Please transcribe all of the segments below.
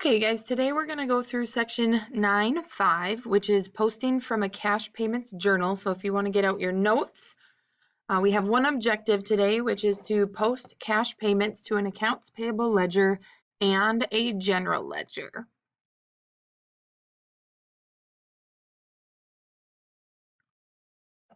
Okay, guys, today we're going to go through section 9.5, which is posting from a cash payments journal. So if you want to get out your notes, we have one objective today, which is to post cash payments to an accounts payable ledger and a general ledger.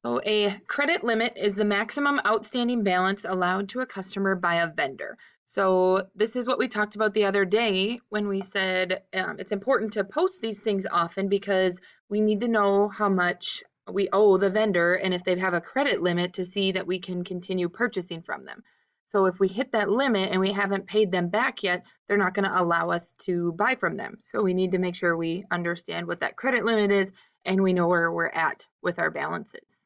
So a credit limit is the maximum outstanding balance allowed to a customer by a vendor. So this is what we talked about the other day when we said it's important to post these things often because we need to know how much we owe the vendor and if they have a credit limit to see that we can continue purchasing from them. So if we hit that limit and we haven't paid them back yet, they're not going to allow us to buy from them. So we need to make sure we understand what that credit limit is and we know where we're at with our balances.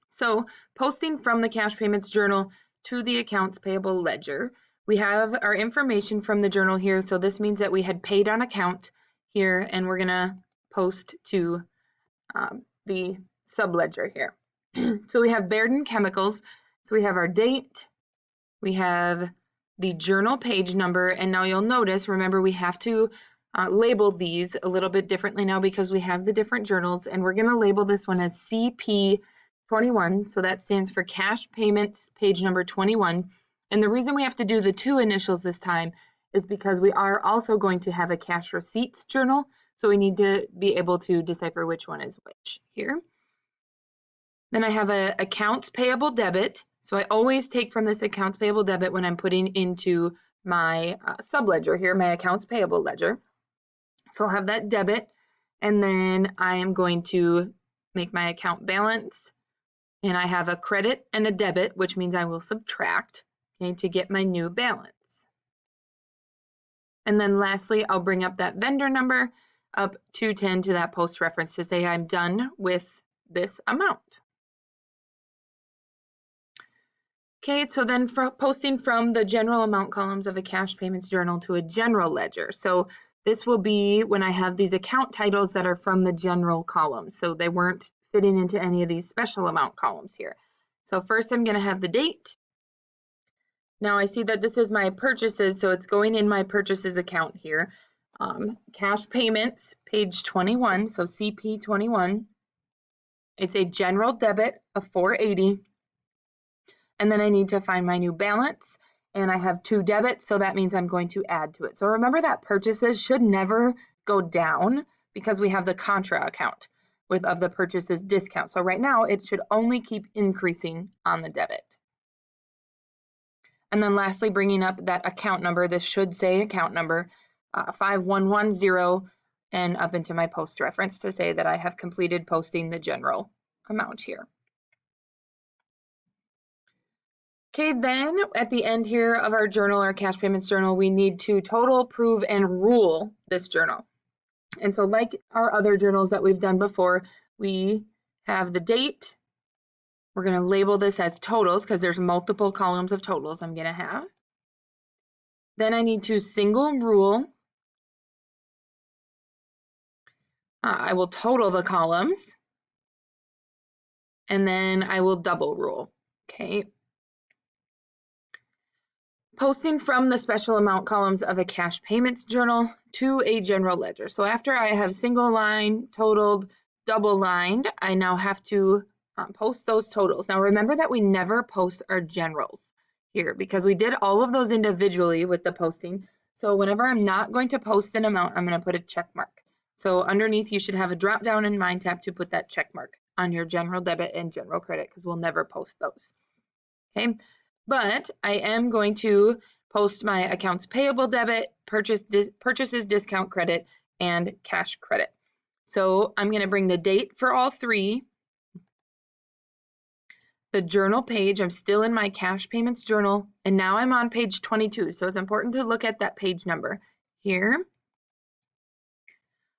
So posting from the cash payments journal to the accounts payable ledger. We have our information from the journal here. So this means that we had paid on account here and we're gonna post to the subledger here. So we have Bairden Chemicals. So we have our date, we have the journal page number, and now you'll notice, remember we have to label these a little bit differently now because we have the different journals, and we're gonna label this one as CP 21, so that stands for cash payments page number 21. And the reason we have to do the two initials this time is because we are also going to have a cash receipts journal, so we need to be able to decipher which one is which here. Then I have a accounts payable debit, so I always take from this accounts payable debit when I'm putting into my subledger here, my accounts payable ledger. So I'll have that debit, and then I am going to make my account balance. And I have a credit and a debit, which means I will subtract, okay, to get my new balance. And then lastly, I'll bring up that vendor number up 210 to that post reference to say I'm done with this amount. Okay, so then for posting from the general amount columns of a cash payments journal to a general ledger. So this will be when I have these account titles that are from the general column. So they weren't fitting into any of these special amount columns here. So first I'm going to have the date. Now I see that this is my purchases, so it's going in my purchases account here. Cash payments, page 21, so CP 21. It's a general debit of $480. And then I need to find my new balance, and I have two debits, so that means I'm going to add to it. So remember that purchases should never go down because we have the contra account of the purchases discount. So right now it should only keep increasing on the debit. And then lastly, bringing up that account number, this should say account number 5110 and up into my post reference to say that I have completed posting the general amount here. Okay, then at the end here of our journal, our cash payments journal, we need to total, prove, and rule this journal. And so like our other journals that we've done before, we have the date. We're going to label this as totals because there's multiple columns of totals I'm going to have. Then I need to single rule. I will total the columns. And then I will double rule. Okay. Posting from the special amount columns of a cash payments journal to a general ledger. So after I have single line, totaled, double lined, I now have to post those totals. Now remember that we never post our generals here because we did all of those individually with the posting. So whenever I'm not going to post an amount, I'm going to put a check mark. So underneath you should have a drop down in Mind tab to put that check mark on your general debit and general credit because we'll never post those. Okay. But I am going to post my accounts payable debit, purchases discount credit, and cash credit. So I'm going to bring the date for all three. The journal page, I'm still in my cash payments journal, and now I'm on page 22. So it's important to look at that page number here.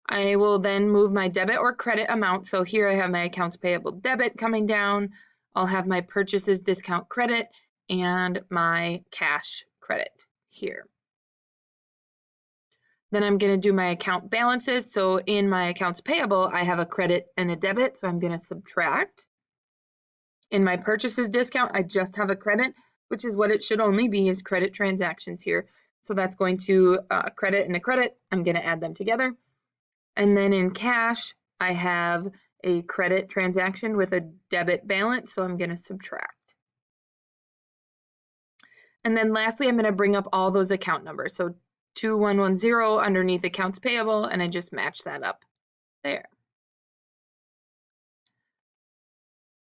I will then move my debit or credit amount. So here I have my accounts payable debit coming down. I'll have my purchases discount credit and my cash credit here. Then I'm going to do my account balances. So in my accounts payable, I have a credit and a debit, so I'm going to subtract. In my purchases discount, I just have a credit, which is what it should only be, is credit transactions here. So that's going to credit and a credit. I'm going to add them together. And then in cash, I have a credit transaction with a debit balance, so I'm going to subtract. And then lastly, I'm going to bring up all those account numbers. So 2110 underneath accounts payable, and I just match that up there.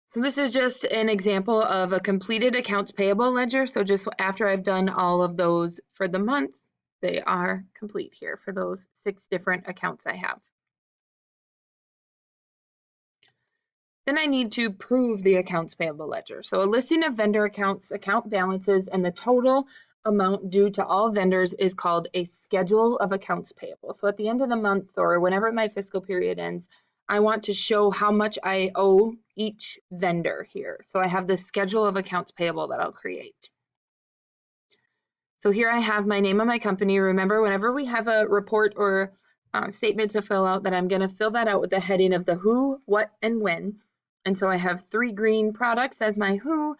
So this is just an example of a completed accounts payable ledger. So just after I've done all of those for the month, they are complete here for those 6 different accounts I have. Then I need to prove the accounts payable ledger. So a listing of vendor accounts, account balances, and the total amount due to all vendors is called a schedule of accounts payable. So at the end of the month or whenever my fiscal period ends, I want to show how much I owe each vendor here. So I have this schedule of accounts payable that I'll create. So here I have my name of my company. Remember, whenever we have a report or statement to fill out, that I'm going to fill that out with the heading of the who, what, and when. And so I have 3 green products as my who,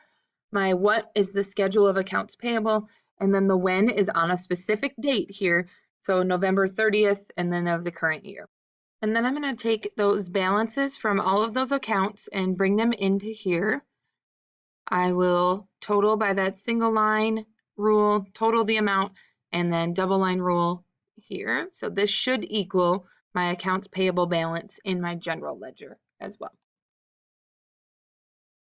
my what is the schedule of accounts payable, and then the when is on a specific date here, so November 30th and then of the current year. And then I'm going to take those balances from all of those accounts and bring them into here. I will total by that single line rule, total the amount, and then double line rule here. So this should equal my accounts payable balance in my general ledger as well.